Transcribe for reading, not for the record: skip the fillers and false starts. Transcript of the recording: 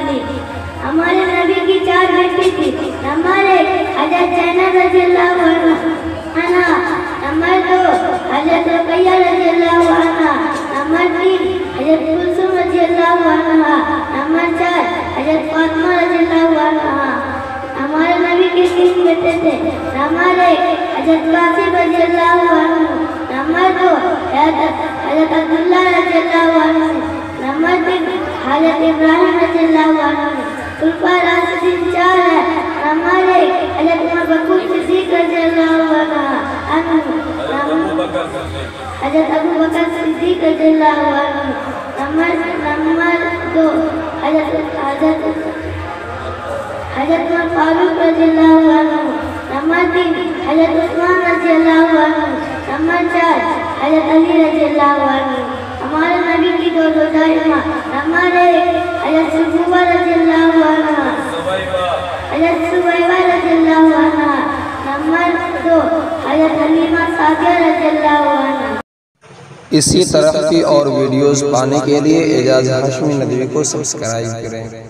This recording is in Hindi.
मिली। हमारे नबी की 4 बेटी थी। नंबर 1 हज़रत ज़ैनब रज़ियल्लाहु अन्हा, नंबर 2 हज़रत रुक़ैया रज़ियल्लाहु अन्हा, नंबर 3 हज़रत कुलसूम रज़ियल्लाहु अन्हा, नंबर 4 हज़रत फ़ातिमा रज़ियल्लाहु अन्हा। हमारे नबी के 3 बेटे थे। नंबर 1 हज़रत कासिम रज़ियल्लाहु अन्हु, नंबर 2 हज़रत अब्दुल्लाह रज़ियल्लाहु अन्हु, नंबर 3 हज़रत इब्राहिम रज़ियल्लाहु अन्हु। खुलफाए राशिदीन 4 है। नंबर 1 हज़रत उमर बकूर सिद्दीक़ रज़ियल्लाहु अन्हु, हज़रत अबू बकर सिद्दीक़ रज़ियल्लाहु अन्हु, नंबर 2 हज़रत उमर फारूक रज़ियल्लाहु अन्हु, नंबर 3 हज़रत उस्मान रज़ियल्लाहु अन्हु, नंबर 4 हज़रत अली रज़ियल्लाहु अन्हु। हमारे नबी की 2 रोज़ाइयाँ। नंबर 1 हज़रत सुबैबा रज़ियल्लाहु अन्हा, हज़रत सुबैबा रज़ियल्लाहु अन्हा, नंबर 2 हज़रत हलीमा सादिया रज़ियल्लाहु अन्हा। इसी तरह की और वीडियोज़ पाने के लिए एजाज़ हाशमी नदवी को सब्सक्राइब करें।